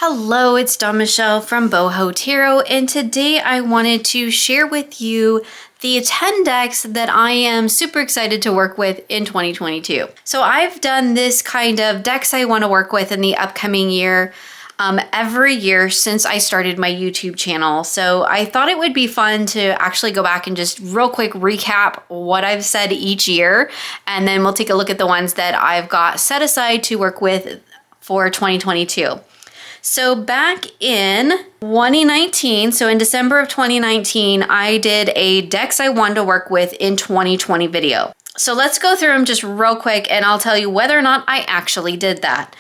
Hello, it's Dawn Michelle from Wildwood Tarot, and today I wanted to share with you the 10 decks that I am super excited to work with in 2022. So I've done this kind of decks I want to work with in the upcoming year every year since I started my YouTube channel. So I thought it would be fun to actually go back and just real quick recap what I've said each year, and then we'll take a look at the ones that I've got set aside to work with for 2022. So back in 2019, so in December of 2019, I did a decks I wanted to work with in 2020 video. So let's go through them just real quick and I'll tell you whether or not I actually did that.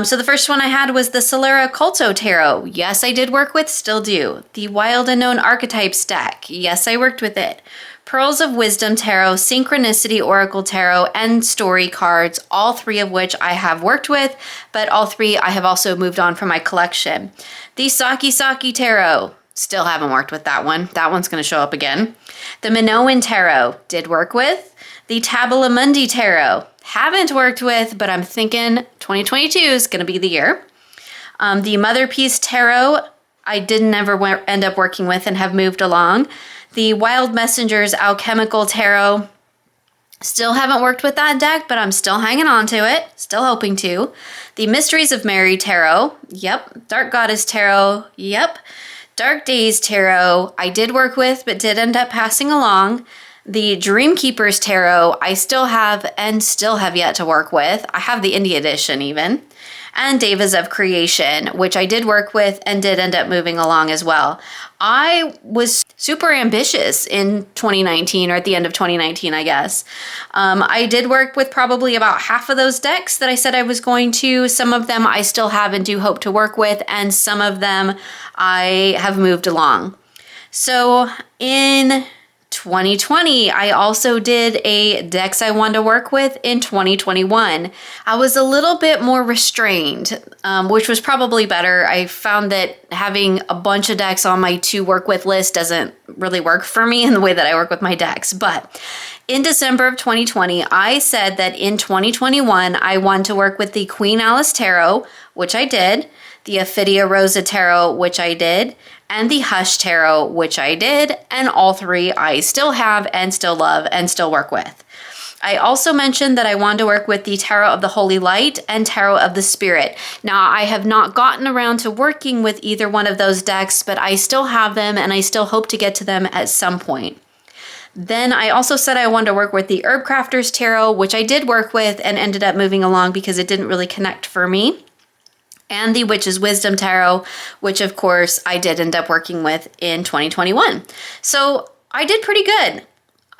So the first one I had was the Culto Tarot. Yes, I did work with, still do. The Wild Unknown Archetypes deck. Yes, I worked with it. Pearls of Wisdom Tarot, Synchronicity Oracle Tarot, and Story cards, all three of which I have worked with, but all three I have also moved on from my collection. The Saki Tarot, still haven't worked with that one. That one's going to show up again. The Minoan Tarot, did work with. The Tabula Mundi Tarot, haven't worked with, but I'm thinking 2022 is going to be the year. The Mother Peace Tarot, I didn't ever end up working with and have moved along. The Wild Messengers Alchemical Tarot, still haven't worked with that deck, but I'm still hanging on to it, still hoping to. The Mysteries of Mary Tarot, yep. Dark Goddess Tarot, yep. Dark Days Tarot, I did work with, but did end up passing along. The Dreamkeepers Tarot, I still have and still have yet to work with. I have the Indie edition even. And Devas of Creation, which I did work with and did end up moving along as well. I was super ambitious in 2019, or at the end of 2019, I guess. I did work with probably about half of those decks that I said I was going to. Some of them I still have and do hope to work with, and some of them I have moved along. So in 2020, I also did a decks I wanted to work with in 2021. I was a little bit more restrained, which was probably better. I found that having a bunch of decks on my to work with list doesn't really work for me in the way that I work with my decks. But in December of 2020, I said that in 2021, I wanted to work with the Queen Alice Tarot, which I did, the Ophidia Rosa Tarot, which I did, and the Hush Tarot, which I did, and all three I still have and still love and still work with. I also mentioned that I wanted to work with the Tarot of the Holy Light and Tarot of the Spirit. Now, I have not gotten around to working with either one of those decks, but I still have them and I still hope to get to them at some point. Then I also said I wanted to work with the Herb Crafters Tarot, which I did work with and ended up moving along because it didn't really connect for me. And the Witch's Wisdom Tarot, which of course I did end up working with in 2021. So I did pretty good.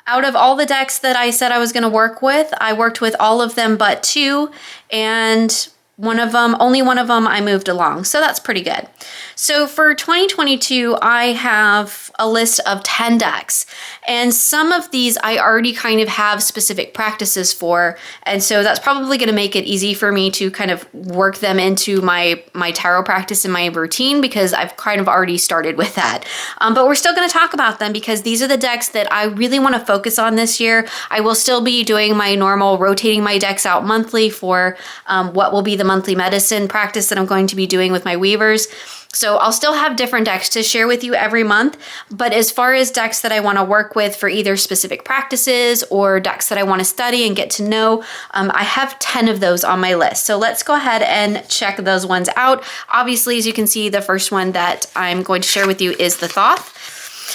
Out of all the decks that I said I was going to work with, I worked with all of them but two, and only one of them I moved along. So that's pretty good. So for 2022, I have a list of 10 decks, and some of these I already kind of have specific practices for, and so that's probably going to make it easy for me to kind of work them into my tarot practice and my routine, because I've kind of already started with that. But we're still going to talk about them because these are the decks that I really want to focus on this year. I will still be doing my normal rotating my decks out monthly for what will be the monthly medicine practice that I'm going to be doing with my weavers. So I'll still have different decks to share with you every month, but as far as decks that I want to work with for either specific practices or decks that I want to study and get to know, I have 10 of those on my list. So let's go ahead and check those ones out. Obviously, as you can see, the first one that I'm going to share with you is the Thoth.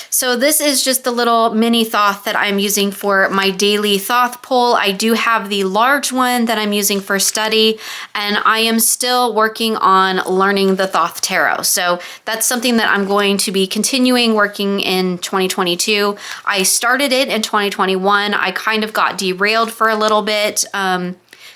So this is just the little mini Thoth that I'm using for my daily Thoth pull. I do have the large one that I'm using for study, and I am still working on learning the Thoth Tarot. So that's something that I'm going to be continuing working in 2022. I started it in 2021. I kind of got derailed for a little bit,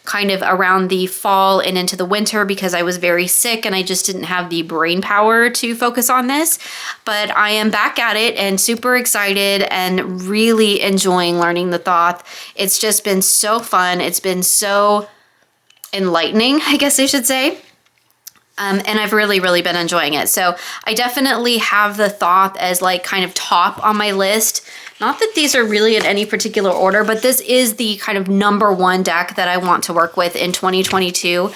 kind of around the fall and into the winter because I was very sick and I just didn't have the brain power to focus on this. But I am back at it and super excited and really enjoying learning the Thoth. It's just been so fun. It's been so enlightening, I guess I should say. And I've really been enjoying it. So I definitely have the Thoth as like kind of top on my list. Not that these are really in any particular order, but this is the kind of #1 deck that I want to work with in 2022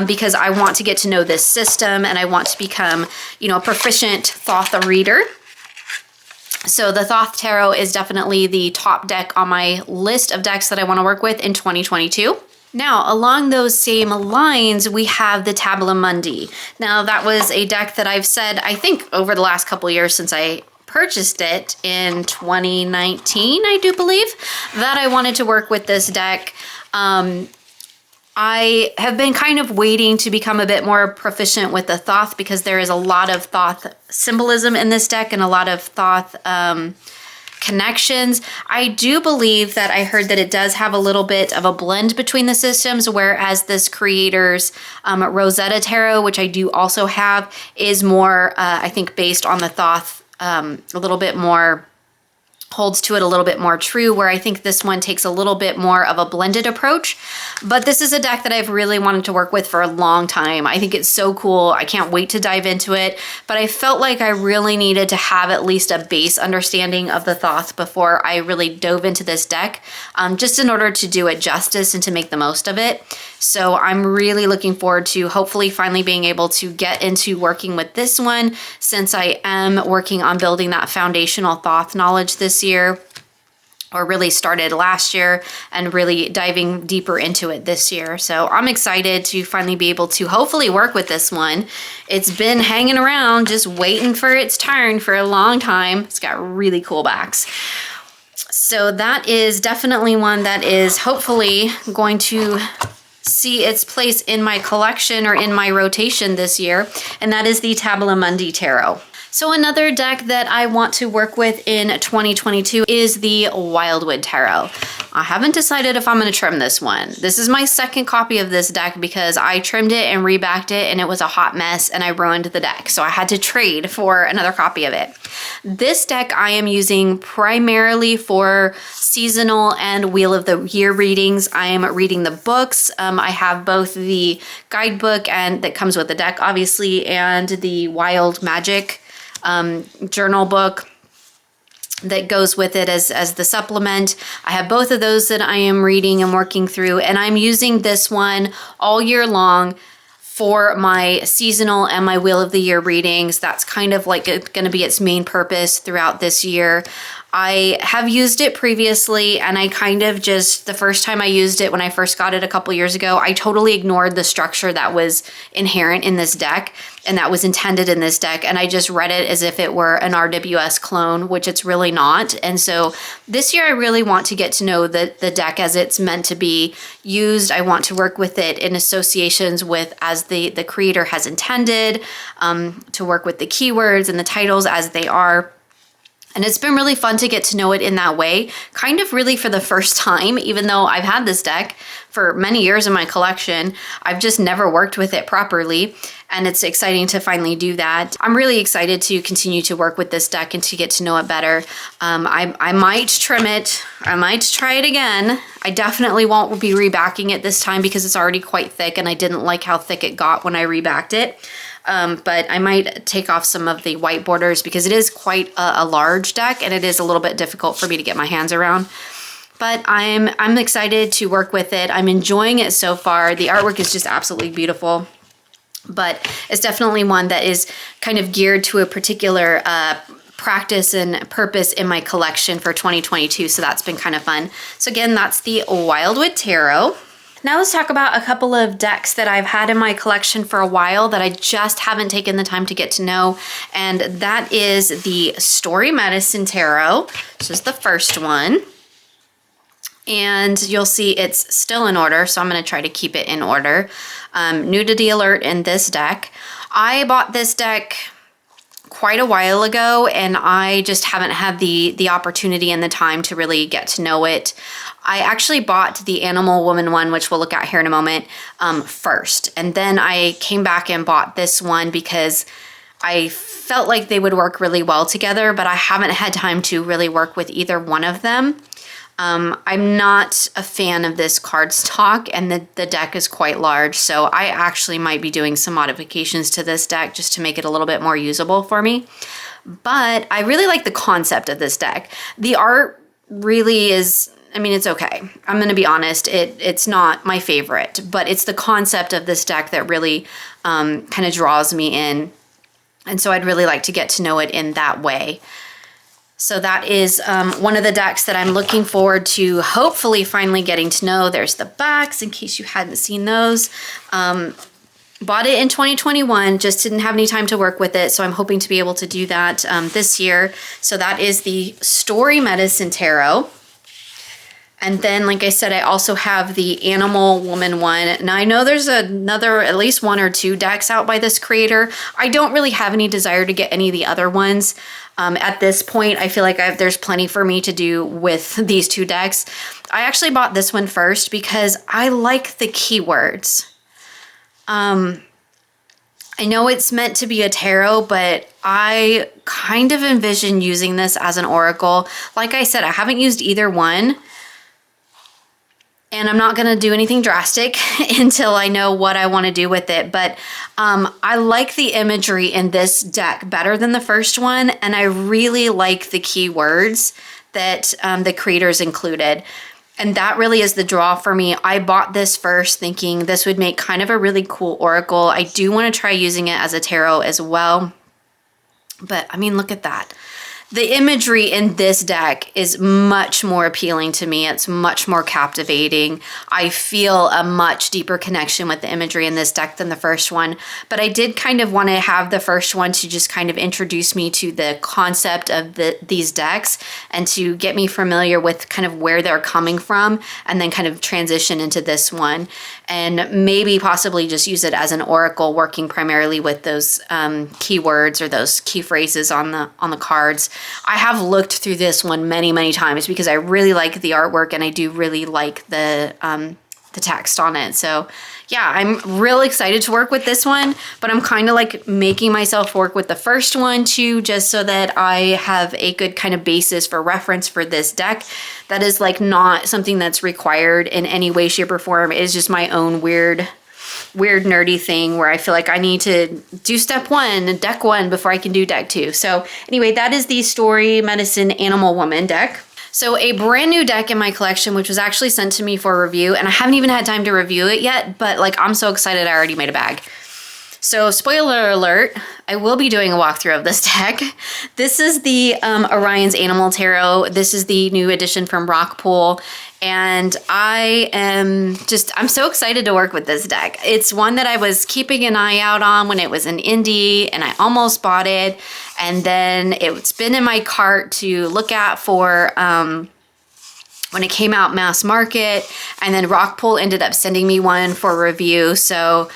because I want to get to know this system and I want to become, you know, a proficient Thoth reader. So the Thoth Tarot is definitely the top deck on my list of decks that I want to work with in 2022. Now, along those same lines, we have the Tabula Mundi. Now, that was a deck that I've said, I think, over the last couple years since I purchased it in 2019, I do believe, that I wanted to work with this deck. I have been kind of waiting to become a bit more proficient with the Thoth because there is a lot of Thoth symbolism in this deck and a lot of Thoth connections. I do believe that I heard that it does have a little bit of a blend between the systems, whereas this creator's Rosetta Tarot, which I do also have, is more, I think, based on the Thoth, a little bit more, holds to it a little bit more true, where I think this one takes a little bit more of a blended approach. But this is a deck that I've really wanted to work with for a long time. I think it's so cool. I can't wait to dive into it, but I felt like I really needed to have at least a base understanding of the Thoth before I really dove into this deck, just in order to do it justice and to make the most of it. So I'm really looking forward to hopefully finally being able to get into working with this one, since I am working on building that foundational Thoth knowledge this year, or really started last year, and really diving deeper into it this year. So I'm excited to finally be able to hopefully work with this one. It's been hanging around just waiting for its turn for a long time. It's got really cool backs. So that is definitely one that is hopefully going to see its place in my collection or in my rotation this year, and that is the Tabula Mundi Tarot. So another deck that I want to work with in 2022 is the Wildwood Tarot. I haven't decided if I'm going to trim this one. This is my second copy of this deck because I trimmed it and rebacked it and it was a hot mess and I ruined the deck. So I had to trade for another copy of it. This deck I am using primarily for seasonal and Wheel of the Year readings. I am reading the books. I have both the guidebook and that comes with the deck, obviously, and the Wild Magic journal book that goes with it as the supplement. I have both of those that I am reading and working through, and I'm using this one all year long for my seasonal and my Wheel of the Year readings. That's kind of like going to be its main purpose throughout this year. I have used it previously, and I kind of just, the first time I used it when I first got it a couple years ago, I totally ignored the structure that was inherent in this deck and that was intended in this deck, and I just read it as if it were an RWS clone, which it's really not. And so this year I really want to get to know the deck as it's meant to be used. I want to work with it in associations with as the creator has intended, to work with the keywords and the titles as they are. And it's been really fun to get to know it in that way, kind of really for the first time, even though I've had this deck for many years in my collection. I've just never worked with it properly, and it's exciting to finally do that. I'm really excited to continue to work with this deck and to get to know it better. I might trim it. I might try it again. I definitely won't be rebacking it this time because it's already quite thick, and I didn't like how thick it got when I rebacked it. But I might take off some of the white borders because it is quite a large deck and it is a little bit difficult for me to get my hands around. But I'm excited to work with it. I'm enjoying it so far. The artwork is just absolutely beautiful. But it's definitely one that is kind of geared to a particular practice and purpose in my collection for 2022. So that's been kind of fun. So again, that's the Wildwood Tarot. Now let's talk about a couple of decks that I've had in my collection for a while that I just haven't taken the time to get to know. And that is the Story Medicine Tarot. This is the first one. And you'll see it's still in order, so I'm going to try to keep it in order. Nudity alert in this deck. I bought this deck quite a while ago, and I just haven't had the opportunity and the time to really get to know it. I actually bought the Animal Woman one, which we'll look at here in a moment, first. And then I came back and bought this one because I felt like they would work really well together, but I haven't had time to really work with either one of them. I'm not a fan of this cardstock, and the deck is quite large, so I actually might be doing some modifications to this deck just to make it a little bit more usable for me. But I really like the concept of this deck. The art really is, I mean, it's okay. I'm going to be honest, it's not my favorite, but it's the concept of this deck that really kind of draws me in. And so I'd really like to get to know it in that way. So that is one of the decks that I'm looking forward to hopefully finally getting to know. There's the backs in case you hadn't seen those. Bought it in 2021, just didn't have any time to work with it. So I'm hoping to be able to do that this year. So that is the Story Medicine Tarot. And then, like I said, I also have the Animal Woman one. Now, I know there's another, at least one or two decks out by this creator. I don't really have any desire to get any of the other ones. At this point, I feel like there's plenty for me to do with these two decks. I actually bought this one first because I like the keywords. I know it's meant to be a tarot, but I kind of envision using this as an oracle. Like I said, I haven't used either one. And I'm not going to do anything drastic until I know what I want to do with it. But I like the imagery in this deck better than the first one. And I really like the keywords that the creators included. And that really is the draw for me. I bought this first thinking this would make kind of a really cool oracle. I do want to try using it as a tarot as well. But I mean, look at that. The imagery in this deck is much more appealing to me. It's much more captivating. I feel a much deeper connection with the imagery in this deck than the first one. But I did kind of want to have the first one to just kind of introduce me to the concept of these decks and to get me familiar with kind of where they're coming from, and then kind of transition into this one and maybe possibly just use it as an oracle, working primarily with those keywords or those key phrases on the cards. I have looked through this one many, many times because I really like the artwork and I do really like the text on it. So yeah, I'm really excited to work with this one, but I'm kind of like making myself work with the first one too, just so that I have a good kind of basis for reference for this deck. That is like not something that's required in any way, shape, or form. It is just my own weird nerdy thing where I feel like I need to do step one, deck one, before I can do deck two. So anyway, that is the Story Medicine Animal Woman deck. So a brand new deck in my collection, which was actually sent to me for review, and I haven't even had time to review it yet, but like I'm so excited I already made a bag. So spoiler alert, I will be doing a walkthrough of this deck. This is the Orien's Animal Tarot. This is the new edition from Rockpool. And I'm so excited to work with this deck. It's one that I was keeping an eye out on when it was an indie, and I almost bought it. And then it's been in my cart to look at for when it came out mass market. And then Rockpool ended up sending me one for review. So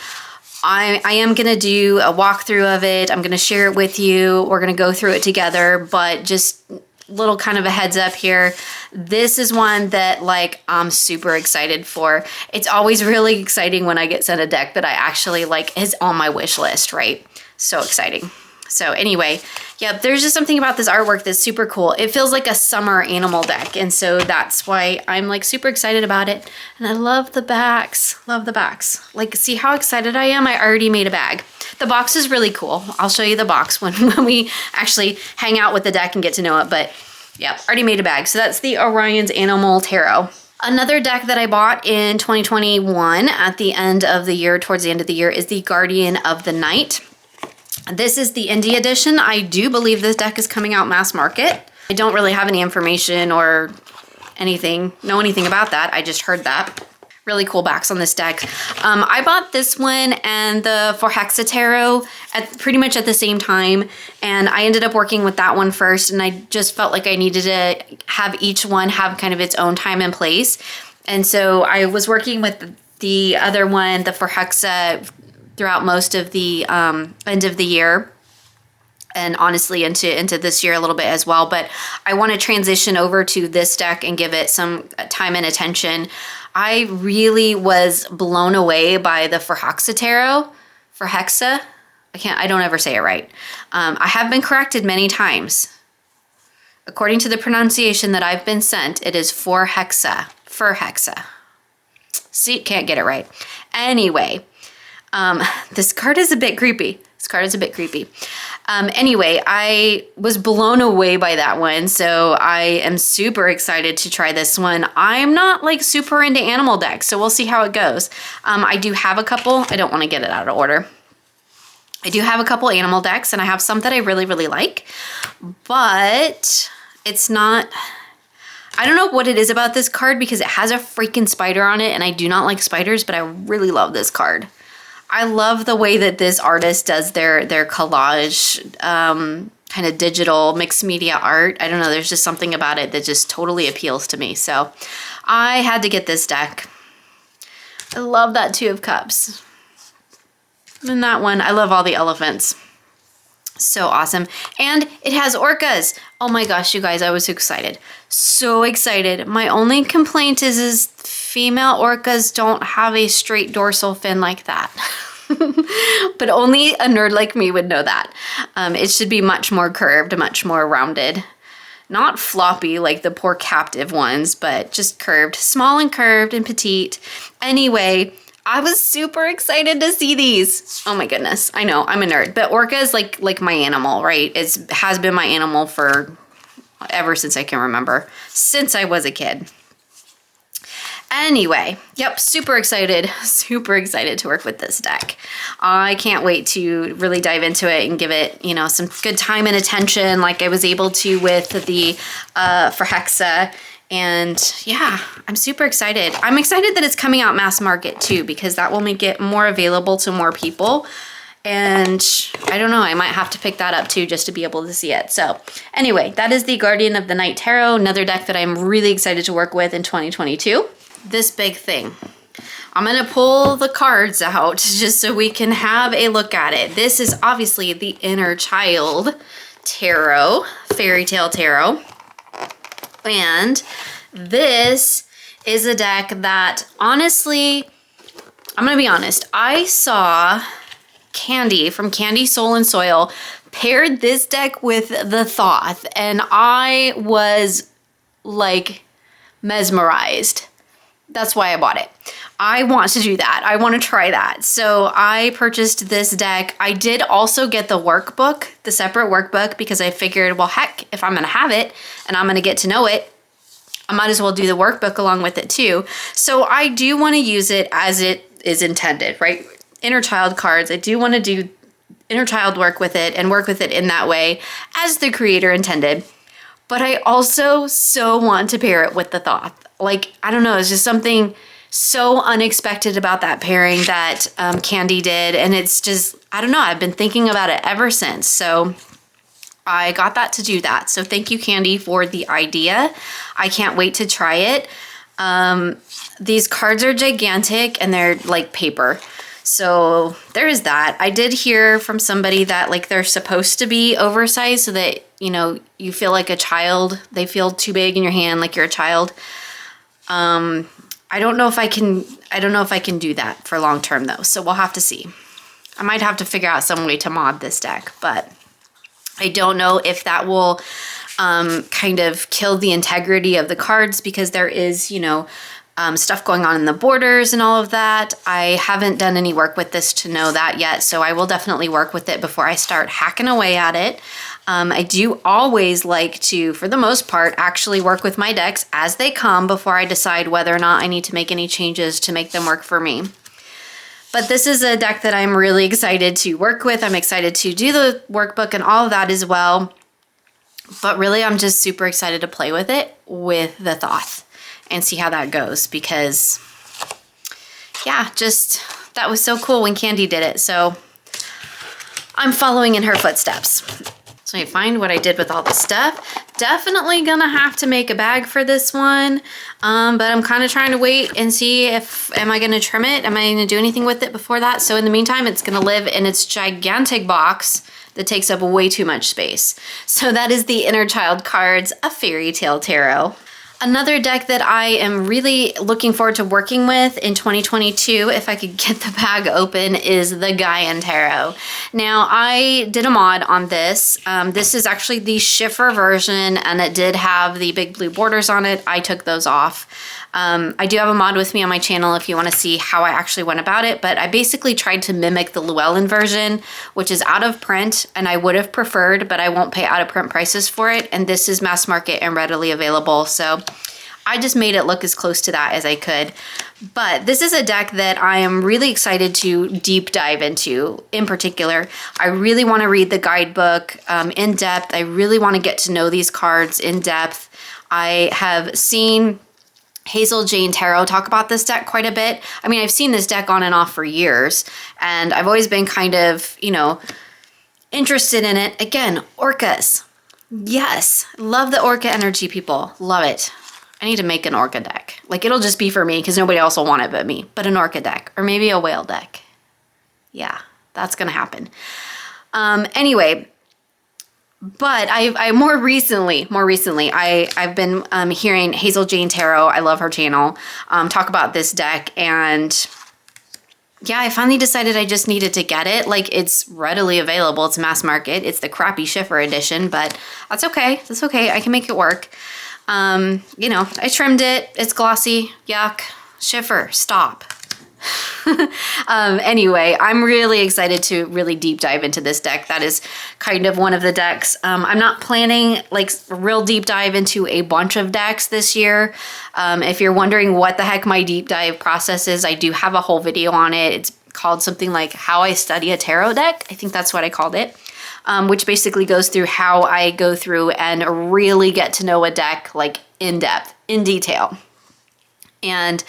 I am going to do a walkthrough of it. I'm going to share it with you. We're going to go through it together, but just little kind of a heads up here. This is one that like I'm super excited for. It's always really exciting when I get sent a deck that I actually like is on my wish list, right? So exciting. So anyway, yeah, there's just something about this artwork that's super cool. It feels like a summer animal deck. And so that's why I'm like super excited about it. And I love the backs, love the backs. Like, see how excited I am? I already made a bag. The box is really cool. I'll show you the box when we actually hang out with the deck and get to know it. But yeah, already made a bag. So that's the Orien's Animal Tarot. Another deck that I bought in 2021 at the end of the year, towards the end of the year, is the Guardian of the Night. This is the indie edition. I do believe this deck is coming out mass market. I don't really have any information or know anything about that. I just heard that. Really cool backs on this deck. I bought this one and the Forhexa Tarot pretty much at the same time. And I ended up working with that one first. And I just felt like I needed to have each one have kind of its own time and place. And so I was working with the other one, the Forhexa, throughout most of the end of the year, and honestly into this year a little bit as well. But I want to transition over to this deck and give it some time and attention. I really was blown away by the Forhexa Tarot. Forhexa? I don't ever say it right. I have been corrected many times. According to the pronunciation that I've been sent, it is for hexa. For hexa. See, can't get it right. Anyway, this card is a bit creepy. Anyway, I was blown away by that one, so I am super excited to try this one. I'm not like super into animal decks, so we'll see how it goes. I do have a couple. I don't want to get it out of order. I do have a couple animal decks, and I have some that I really, really like, but it's not... I don't know what it is about this card because it has a freaking spider on it, and I do not like spiders, but I really love this card. I love the way that this artist does their collage, kind of digital mixed media art. I don't know, there's just something about it that just totally appeals to me. So I had to get this deck. I love that Two of Cups. And that one, I love all the elephants. So awesome. And it has orcas. Oh my gosh, you guys, I was so excited. So excited. My only complaint is female orcas don't have a straight dorsal fin like that. But only a nerd like me would know that. It should be much more curved, much more rounded. Not floppy like the poor captive ones, but just curved. Small and curved and petite. Anyway, I was super excited to see these. Oh my goodness. I know, I'm a nerd. But orca is like my animal, right? It has been my animal for ever since I can remember. Since I was a kid. Anyway, yep, super excited to work with this deck. I can't wait to really dive into it and give it, you know, some good time and attention like I was able to with the for Hexa. And yeah, I'm super excited. I'm excited that it's coming out mass market too, because that will make it more available to more people. And I don't know, I might have to pick that up too just to be able to see it. So anyway, that is the Guardian of the Night Tarot, another deck that I'm really excited to work with in 2022. This big thing. I'm gonna pull the cards out just so we can have a look at it. This is obviously the Inner Child Tarot, Fairy Tale Tarot. And this is a deck that honestly, I'm gonna be honest, I saw Candy from Candy Soul and Soil paired this deck with the Thoth, and I was like mesmerized. That's why I bought it. I want to do that. I want to try that. So I purchased this deck. I did also get the workbook, the separate workbook, because I figured, well, heck, if I'm going to have it and I'm going to get to know it, I might as well do the workbook along with it too. So I do want to use it as it is intended, right? Inner Child cards. I do want to do Inner Child work with it and work with it in that way as the creator intended. But I also so want to pair it with the Thoth. Like, I don't know, it's just something so unexpected about that pairing that Candy did. And it's just, I don't know, I've been thinking about it ever since. So I got that to do that. So thank you, Candy, for the idea. I can't wait to try it. These cards are gigantic and they're like paper. So there is that. I did hear from somebody that like they're supposed to be oversized so that, you know, you feel like a child. They feel too big in your hand like you're a child. I don't know if I can do that for long term though. So we'll have to see. I might have to figure out some way to mod this deck, but I don't know if that will kind of kill the integrity of the cards because there is, you know, stuff going on in the borders and all of that. I haven't done any work with this to know that yet, so I will definitely work with it before I start hacking away at it. I do always like to, for the most part, actually work with my decks as they come before I decide whether or not I need to make any changes to make them work for me. But this is a deck that I'm really excited to work with. I'm excited to do the workbook and all of that as well. But really, I'm just super excited to play with it with the Thoth and see how that goes because, yeah, just that was so cool when Candy did it. So I'm following in her footsteps. So I find what I did with all the stuff. Definitely gonna have to make a bag for this one, but I'm kind of trying to wait and see if, am I gonna trim it? Am I gonna do anything with it before that? So in the meantime, it's gonna live in its gigantic box that takes up way too much space. So that is the Inner Child cards, a Fairy Tale Tarot. Another deck that I am really looking forward to working with in 2022, if I could get the bag open, is the Gaian Tarot. Now, I did a mod on this. This is actually the shiffer version, and it did have the big blue borders on it. I took those off. I do have a mod with me on my channel if you want to see how I actually went about it, but I basically tried to mimic the Llewellyn version, which is out of print, and I would have preferred, but I won't pay out of print prices for it, and this is mass market and readily available, so I just made it look as close to that as I could. But this is a deck that I am really excited to deep dive into. In particular, I really want to read the guidebook in depth. I really want to get to know these cards in depth. I have seen Hazel Jane Tarot talk about this deck quite a bit. I mean, I've seen this deck on and off for years, and I've always been kind of, you know, interested in it. Again, orcas. Yes, love the orca energy, people. Love it. I need to make an orca deck. Like, it'll just be for me because nobody else will want it but me. But an orca deck, or maybe a whale deck. Yeah, that's gonna happen. Anyway, but I more recently, I've been hearing Hazel Jane Tarot, I love her channel, talk about this deck, and yeah, I finally decided I just needed to get it. Like, it's readily available, it's mass market, it's the crappy shiffer edition, but that's okay, I can make it work. You know, I trimmed it, it's glossy, yuck, shiffer, stop. Anyway, I'm really excited to really deep dive into this deck. That is kind of one of the decks. I'm not planning like a real deep dive into a bunch of decks this year. If you're wondering what the heck my deep dive process is, I do have a whole video on it. It's called something like How I Study a Tarot Deck. I think that's what I called it. Which basically goes through how I go through and really get to know a deck like in depth, in detail. And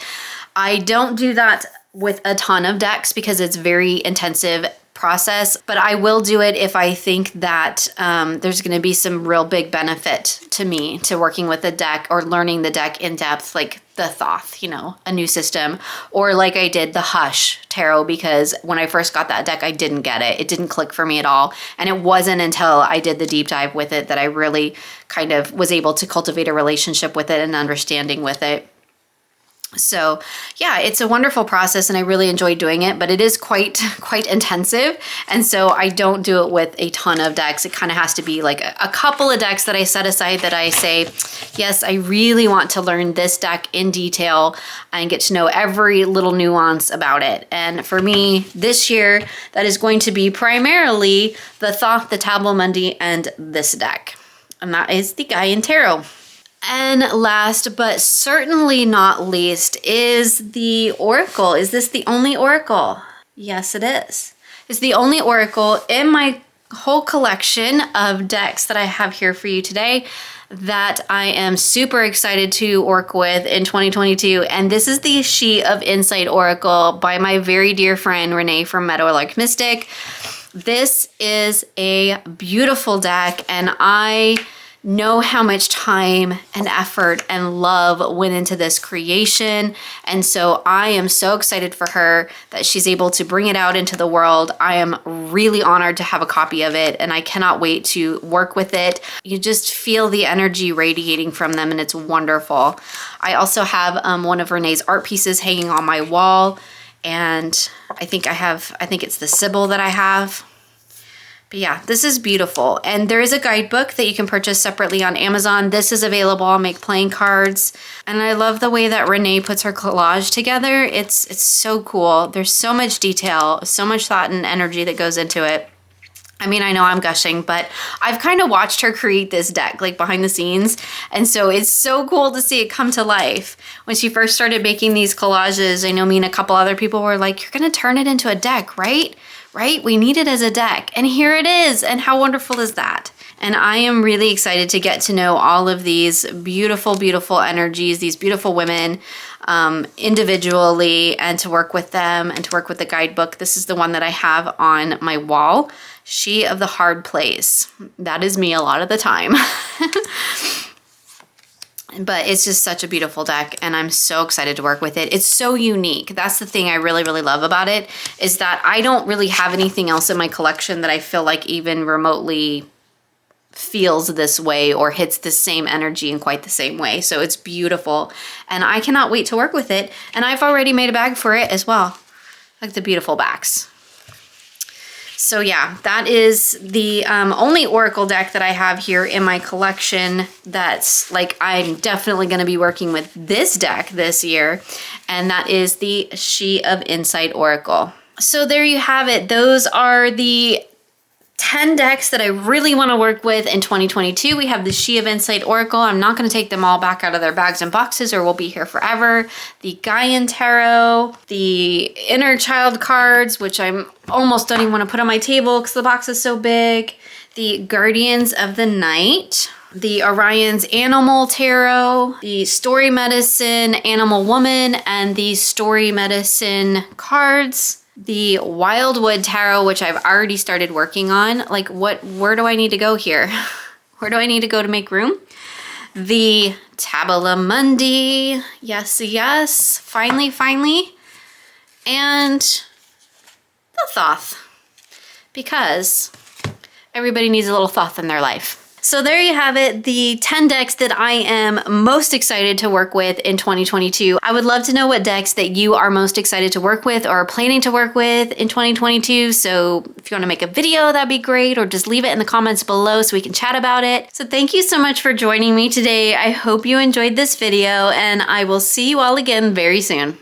I don't do that with a ton of decks because it's very intensive process, but I will do it if I think that there's going to be some real big benefit to me to working with a deck or learning the deck in depth, like the Thoth, you know, a new system, or like I did the Hush Tarot, because when I first got that deck, I didn't get it. It didn't click for me at all. And it wasn't until I did the deep dive with it that I really kind of was able to cultivate a relationship with it and understanding with it. So yeah, it's a wonderful process and I really enjoy doing it, but it is quite intensive. And so I don't do it with a ton of decks. It kind of has to be like a couple of decks that I set aside that I say, yes, I really want to learn this deck in detail and get to know every little nuance about it. And for me this year, that is going to be primarily the Thoth, the Tabula, Mundi, and this deck. And that is the Gaian Tarot. And last but certainly not least is the Oracle. Is this the only Oracle? Yes, it is. It's the only Oracle in my whole collection of decks that I have here for you today that I am super excited to work with in 2022. And this is the She of Insight Oracle by my very dear friend Renee from Meadowlark Mystic. This is a beautiful deck, and I know how much time and effort and love went into this creation. And so I am so excited for her that she's able to bring it out into the world. I am really honored to have a copy of it, and I cannot wait to work with it. You just feel the energy radiating from them, and it's wonderful. I also have one of Renee's art pieces hanging on my wall, and I think it's the Sybil that I have. But yeah, this is beautiful. And there is a guidebook that you can purchase separately on Amazon. This is available on Make Playing Cards. And I love the way that Renee puts her collage together. It's so cool. There's so much detail, so much thought and energy that goes into it. I mean, I know I'm gushing, but I've kind of watched her create this deck, like behind the scenes. And so it's so cool to see it come to life. When she first started making these collages, I know me and a couple other people were like, you're going to turn it into a deck, right? Right? We need it as a deck. And here it is. And how wonderful is that? And I am really excited to get to know all of these beautiful, beautiful energies, these beautiful women individually, and to work with them and to work with the guidebook. This is the one that I have on my wall. She of the Hard Place. That is me a lot of the time. But it's just such a beautiful deck, and I'm so excited to work with it. It's so unique. That's the thing I really, really love about it, is that I don't really have anything else in my collection that I feel like even remotely feels this way or hits the same energy in quite the same way. So it's beautiful and I cannot wait to work with it. And I've already made a bag for it as well. Like the beautiful backs. So yeah, that is the only Oracle deck that I have here in my collection that's like, I'm definitely going to be working with this deck this year. And that is the She of Insight Oracle. So there you have it. Those are the 10 decks that I really want to work with in 2022. We have the She of Insight Oracle. I'm not going to take them all back out of their bags and boxes or we'll be here forever. The Gaian Tarot, the Inner Child cards, which I'm almost don't even want to put on my table because the box is so big. The Guardians of the Night, the Orion's Animal Tarot, the Story Medicine Animal Woman, and the Story Medicine cards. The Wildwood Tarot, which I've already started working on. Like where do I need to go here? Where do I need to go to make room? The Tabula Mundi, yes, yes, finally. And the Thoth, because everybody needs a little Thoth in their life. So there you have it, the 10 decks that I am most excited to work with in 2022. I would love to know what decks that you are most excited to work with or are planning to work with in 2022. So if you want to make a video, that'd be great, or just leave it in the comments below so we can chat about it. So thank you so much for joining me today. I hope you enjoyed this video and I will see you all again very soon.